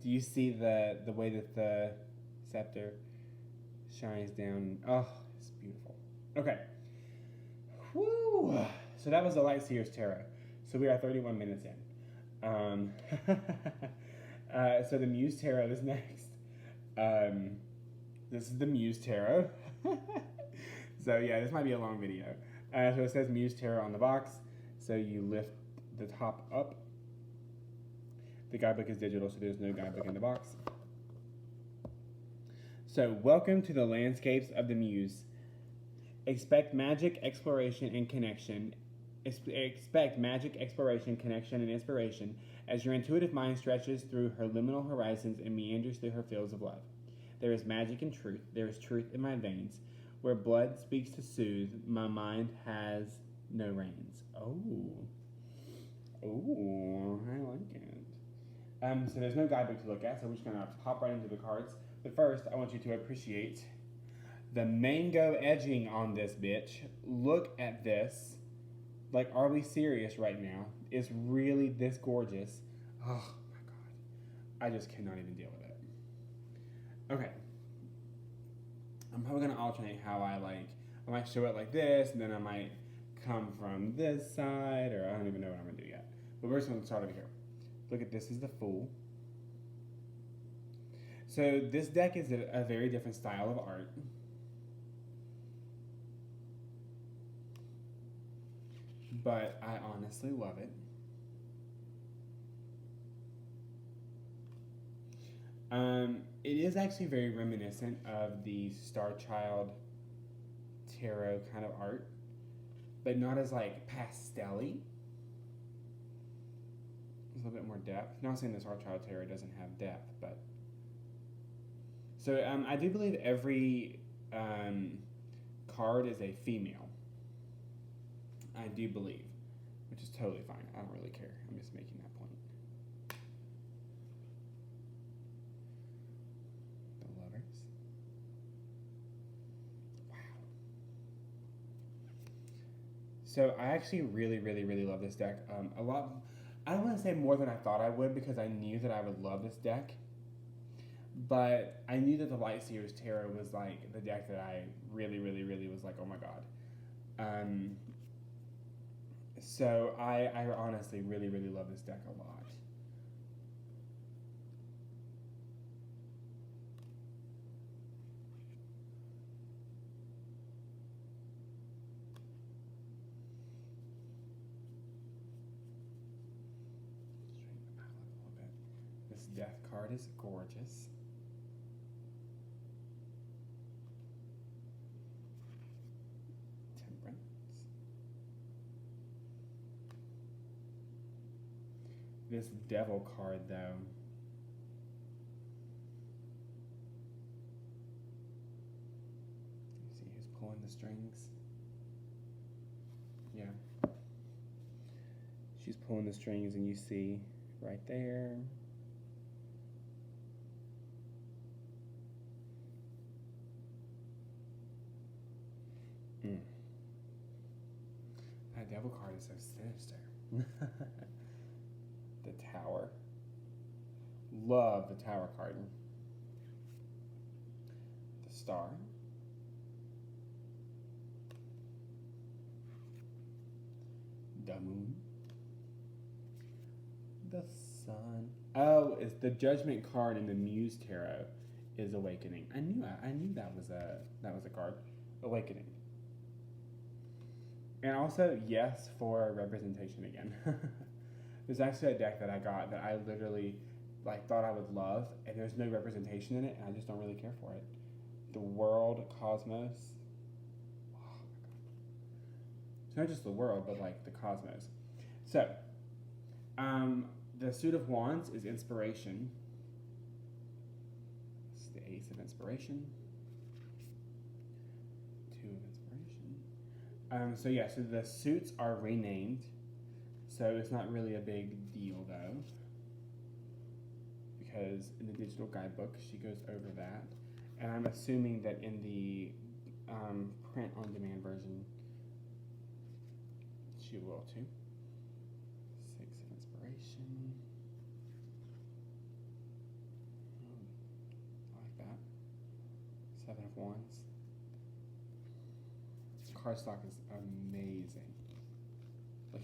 Do you see the way that the scepter shines down? Oh, it's beautiful. Okay. Woo! So that was the LightSeer's Tarot. So we are 31 minutes in. So the Muse Tarot is next. This is the Muse Tarot. So yeah, this might be a long video. So it says Muse Tarot on the box. So you lift the top up. The guidebook is digital, so there's no guidebook in the box. So welcome to the landscapes of the Muse. Expect magic, exploration, and connection. Expect magic, exploration, connection, and inspiration as your intuitive mind stretches through her liminal horizons and meanders through her fields of love. There is magic in truth. There is truth in my veins. Where blood speaks to soothe, my mind has no reins. Oh, I like it. So there's no guidebook to look at, so we're just going to hop right into the cards. But first, I want you to appreciate the mango edging on this bitch. Look at this. Like, are we serious right now? It's really this gorgeous. Oh, my God. I just cannot even deal with it. Okay. I'm probably going to alternate how I might show it like this, and then I might come from this side, or I don't even know what I'm going to do yet. But we're just going to start over here. Look at this is the Fool. So this deck is a very different style of art. But I honestly love it. It is actually very reminiscent of the Star Child tarot kind of art, but not as like pastel-y. There's a little bit more depth. Not saying the Star Child tarot doesn't have depth, but so I do believe every card is a female. I do believe, which is totally fine. I don't really care. I'm just making that point. The Lovers. Wow. So I actually really, really, really love this deck. A lot. I don't want to say more than I thought I would because I knew that I would love this deck. But I knew that the LightSeer's Tarot was like the deck that I really, really, really was like, oh my god. So I honestly really, really love this deck a lot. Straighten the palette a little bit. This Death card is gorgeous. This Devil card, though, you see who's pulling the strings? Yeah. She's pulling the strings, and you see right there. That Devil card is so sinister. The Tower. Love the Tower card. The Star. The Moon. The Sun. Oh, it's the Judgment card in the Muse Tarot is Awakening. I knew that was a card. Awakening. And also, yes, for representation again. There's actually a deck that I got that I literally thought I would love, and there's no representation in it, and I just don't really care for it. The World, Cosmos. Oh my god. It's not just the world, but the cosmos. So, the Suit of Wands is Inspiration. This is the Ace of Inspiration. Two of Inspiration. So the suits are renamed. So it's not really a big deal, though, because in the digital guidebook, she goes over that. And I'm assuming that in the print-on-demand version, she will, too. Six of Inspiration. I like that. Seven of Wands. Cardstock is amazing.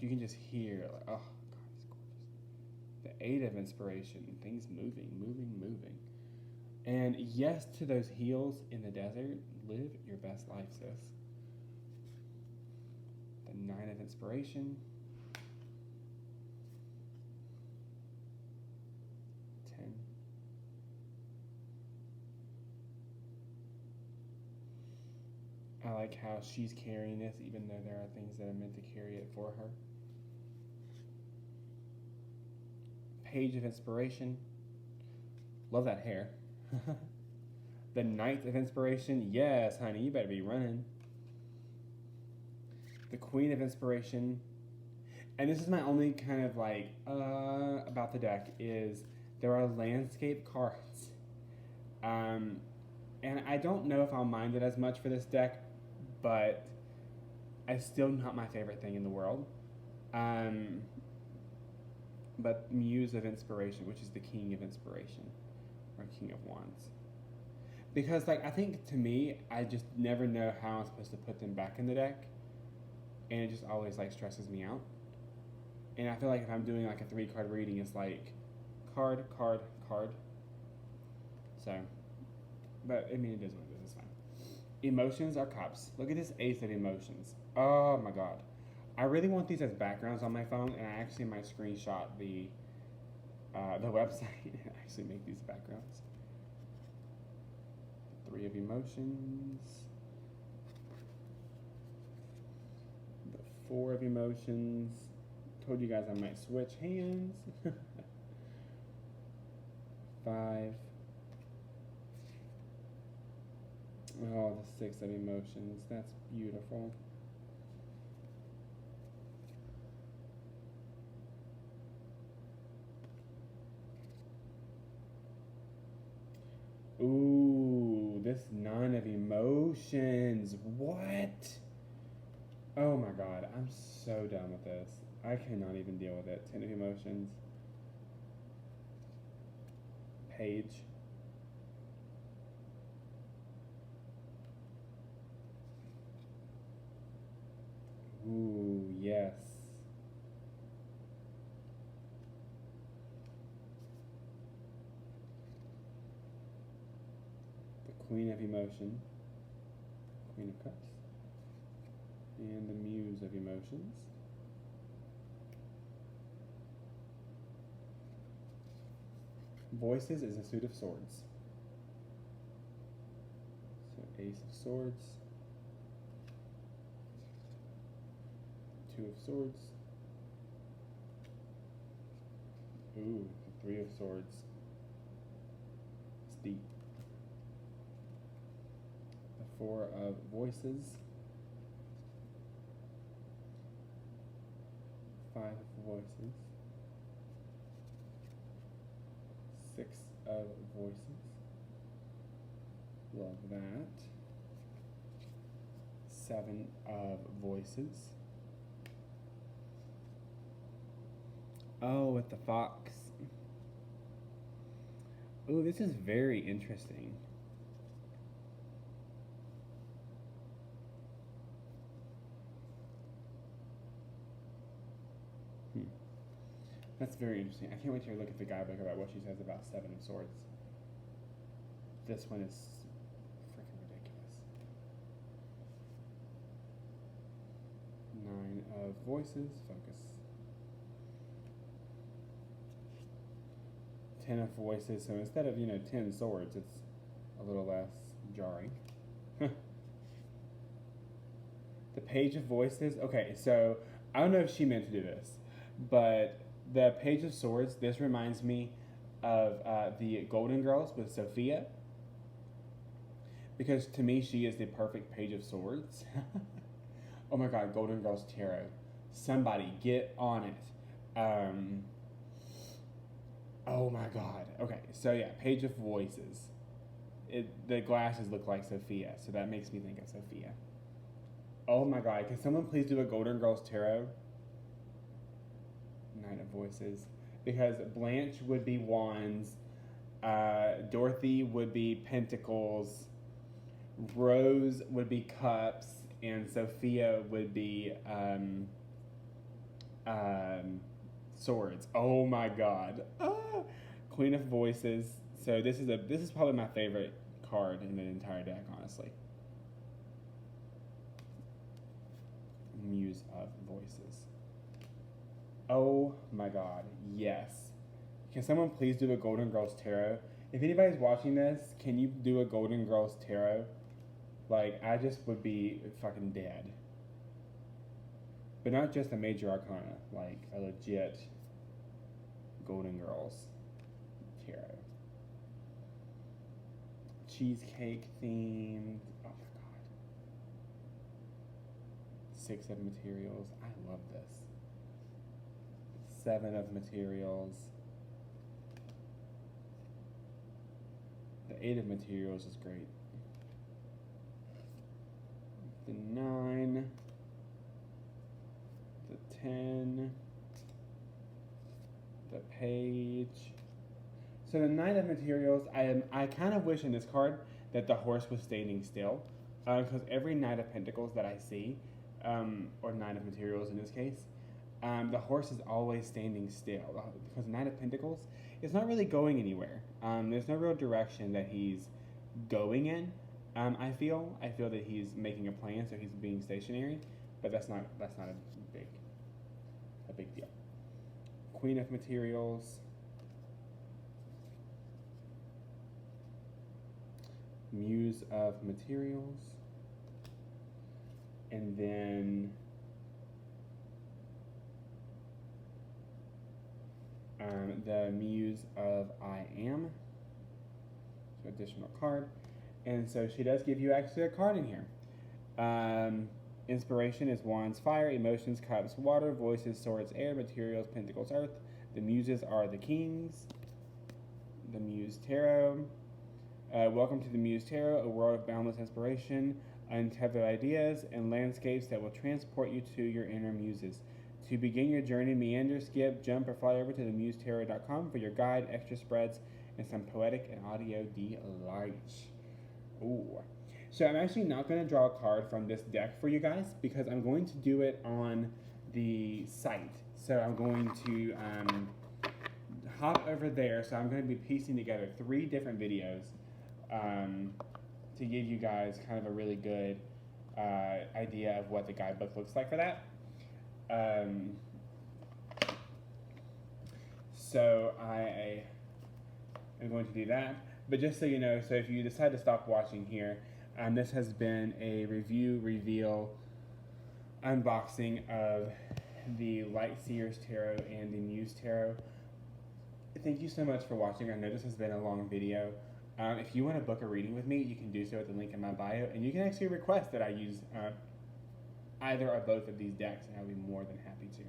You can just hear, oh, God, it's gorgeous. The Eight of Inspiration, things moving. And yes to those heels in the desert, live your best life, sis. The Nine of Inspiration. 10. I like how she's carrying this, even though there are things that are meant to carry it for her. Page of Inspiration. Love that hair. The Knight of Inspiration. Yes, honey, you better be running. The Queen of Inspiration. And this is my only kind of about the deck is there are landscape cards. And I don't know if I'll mind it as much for this deck, but it's still not my favorite thing in the world. but Muse of Inspiration, which is the King of Inspiration, or King of Wands. Because, like, I think to me, I just never know how I'm supposed to put them back in the deck, and it just always, like, stresses me out. And I feel like if I'm doing, like, a 3-card reading, it's like card, card, card. So, but, I mean, it is what it is. It's fine. Emotions are cups. Look at this Ace of Emotions. Oh, my God. I really want these as backgrounds on my phone, and I actually might screenshot the website and actually make these backgrounds. 3 of Emotions. The 4 of Emotions. Told you guys I might switch hands. 5. Oh, the 6 of Emotions. That's beautiful. Ooh, this 9 of Emotions. What? Oh my God, I'm so done with this. I cannot even deal with it. 10 of Emotions. Page. Ooh, yes. The Queen of Emotion. Queen of Cups. And the Muse of Emotions. Voices is a suit of swords. So Ace of Swords. 2 of Swords. Ooh, 3 of Swords. It's deep. The 4 of Voices. 5 of Voices. 6 of Voices. Love that. 7 of Voices. Oh, with the fox. Ooh, this is very interesting. That's very interesting. I can't wait to look at the guidebook about what she says about 7 of Swords. This one is freaking ridiculous. 9 of Voices. Focus. 10 of Voices. So instead of, 10 swords, it's a little less jarring. The Page of Voices. Okay, so I don't know if she meant to do this, but the Page of Swords, this reminds me of the Golden Girls with Sophia. Because to me, she is the perfect Page of Swords. Oh my God, Golden Girls Tarot. Somebody get on it. Oh my God. Okay, so yeah, Page of Voices. The glasses look like Sophia, so that makes me think of Sophia. Oh my God, can someone please do a Golden Girls Tarot? 9 of Voices. Because Blanche would be Wands, Dorothy would be Pentacles, Rose would be Cups, and Sophia would be Swords. Oh my God. Queen of Voices. So this is probably my favorite card in the entire deck, honestly. Muse of Voices. Oh my God, yes. Can someone please do a Golden Girls Tarot? If anybody's watching this, can you do a Golden Girls Tarot? Like, I just would be fucking dead. But not just a major arcana, like a legit Golden Girls Tarot. Cheesecake themed. Oh my God. 6 of Materials. I love this. 7 of Materials. The 8 of Materials is great. The 9. The 10. So the Knight of Materials, I kind of wish in this card that the horse was standing still, because every Knight of Pentacles that I see, or Knight of Materials in this case, the horse is always standing still, because the Knight of Pentacles is not really going anywhere. There's no real direction that he's going in. I feel that he's making a plan, so he's being stationary, but that's not a big deal. Queen of Materials, Muse of Materials, and then the Muse of I Am, so additional card. And so she does give you actually a card in here. Inspiration is Wands, Fire, Emotions, Cups, Water, Voices, Swords, Air, Materials, Pentacles, Earth. The Muses are the Kings. The Muse Tarot. Welcome to the Muse Tarot, a world of boundless inspiration, untethered ideas, and landscapes that will transport you to your inner muses. To begin your journey, meander, skip, jump, or fly over to themusetarot.com for your guide, extra spreads, and some poetic and audio delight. Ooh. So I'm actually not going to draw a card from this deck for you guys because I'm going to do it on the site. So I'm going to hop over there. So I'm going to be piecing together 3 different videos to give you guys kind of a really good idea of what the guidebook looks like for that. So I am going to do that. But just so you know, so if you decide to stop watching here, this has been a review, reveal, unboxing of the LightSeer's Tarot and the Muse Tarot. Thank you so much for watching. I know this has been a long video. If you want to book a reading with me, you can do so at the link in my bio, and you can actually request that I use either or both of these decks, and I'll be more than happy to.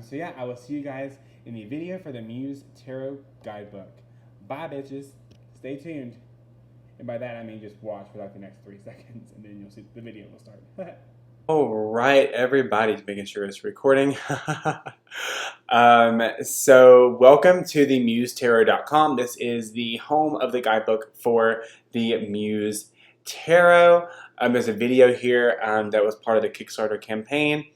So yeah, I will see you guys in the video for the Muse Tarot Guidebook. Bye, bitches. Stay tuned. And by that, I mean just watch for like the next 3 seconds, and then you'll see the video will start. All right, everybody's making sure it's recording. So welcome to the MuseTarot.com. This is the home of the guidebook for the Muse Tarot. There's a video here that was part of the Kickstarter campaign.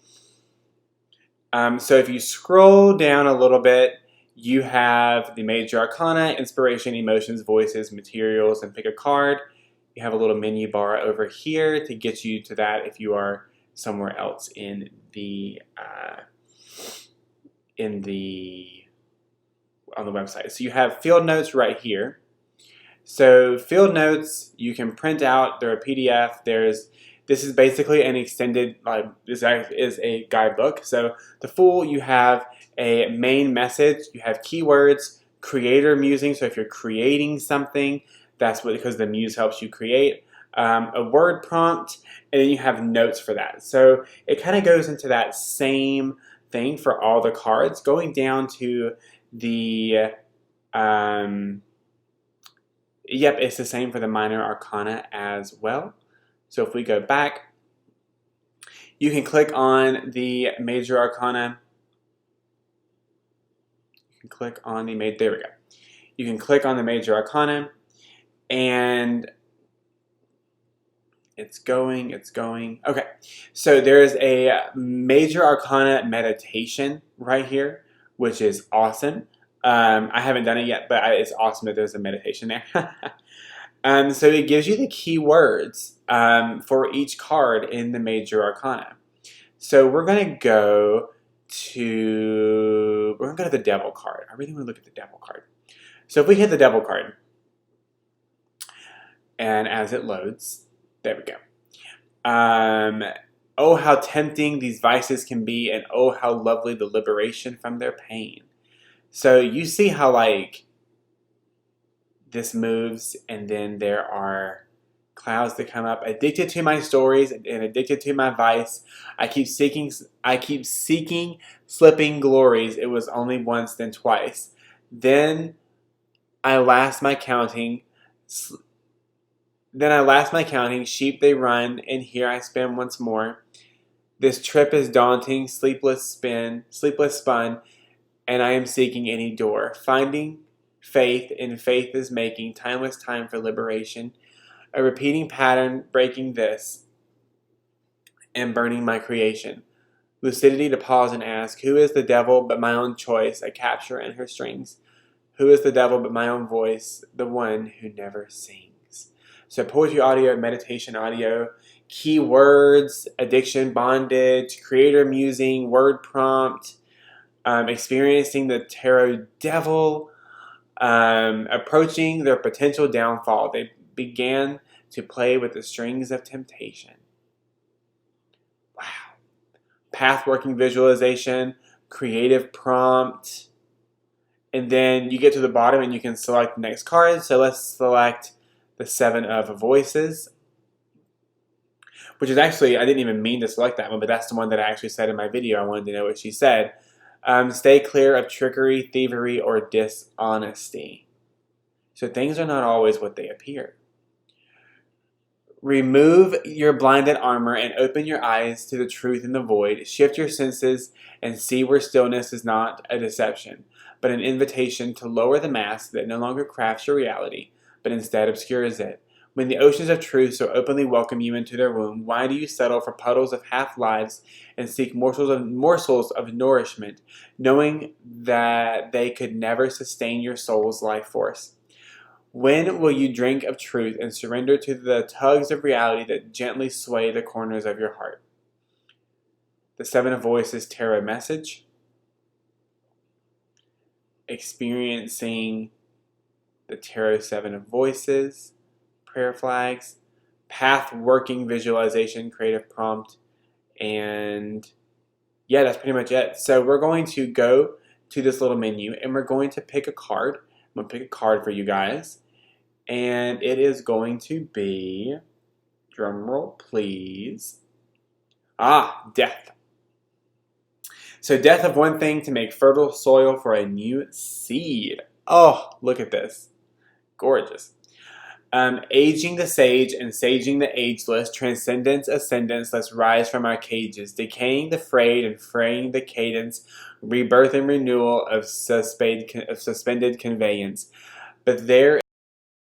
So if you scroll down a little bit, you have the Major Arcana, Inspiration, Emotions, Voices, Materials, and pick a card. You have a little menu bar over here to get you to that if you are somewhere else in the on the website. So you have field notes right here. So field notes you can print out. They're a PDF. This is basically an extended, this is a guidebook. So the full, you have a main message, you have keywords, creator musing. So if you're creating something, that's what, because the Muse helps you create. A word prompt, and then you have notes for that. So it kind of goes into that same thing for all the cards, going down to the, yep, it's the same for the Minor Arcana as well. So if we go back, you can click on the Major Arcana. You can click on the there we go. You can click on the Major Arcana, and it's going. Okay, so there's a Major Arcana meditation right here, which is awesome. I haven't done it yet, but it's awesome that there's a meditation there. So it gives you the keywords for each card in the Major Arcana. So we're going to go to the Devil card. I really want to look at the Devil card. So if we hit the Devil card, and as it loads, there we go. Oh, how tempting these vices can be, and oh, how lovely the liberation from their pain. So you see how, like, this moves, and then there are clouds that come up. Addicted to my stories and addicted to my vice, I keep seeking slipping glories. It was only once, then twice. Then I last my counting. Sheep they run, and here I spin once more. This trip is daunting, sleepless spun, and I am seeking any door, finding faith, and faith is making, timeless time for liberation, a repeating pattern breaking this and burning my creation. Lucidity to pause and ask, who is the devil but my own choice, a capture in her strings? Who is the devil but my own voice, the one who never sings? So poetry audio, meditation audio, keywords, addiction, bondage, creator musing, word prompt, experiencing the tarot devil, approaching their potential downfall. They began to play with the strings of temptation. Wow. Path working visualization, creative prompt, and then you get to the bottom and you can select the next card. So let's select the Seven of Voices, which is actually, I didn't even mean to select that one, but that's the one that I actually said in my video. I wanted to know what she said. Stay clear of trickery, thievery, or dishonesty. So things are not always what they appear. Remove your blinded armor and open your eyes to the truth in the void. Shift your senses and see where stillness is not a deception, but an invitation to lower the mask that no longer crafts your reality, but instead obscures it. When the oceans of truth so openly welcome you into their womb, why do you settle for puddles of half-lives and seek morsels of nourishment, knowing that they could never sustain your soul's life force? When will you drink of truth and surrender to the tugs of reality that gently sway the corners of your heart? The Seven of Voices tarot message. Experiencing the tarot Seven of Voices. Prayer flags. Path working visualization, creative prompt. And yeah, that's pretty much it. So we're going to go to this little menu and we're going to pick a card. I'm going to pick a card for you guys. And it is going to be, drumroll please, death. So death of one thing to make fertile soil for a new seed. Oh, look at this. Gorgeous. Aging the sage and saging the ageless, transcendence, ascendance, let's rise from our cages, decaying the frayed and fraying the cadence, rebirth and renewal of suspended conveyance. But there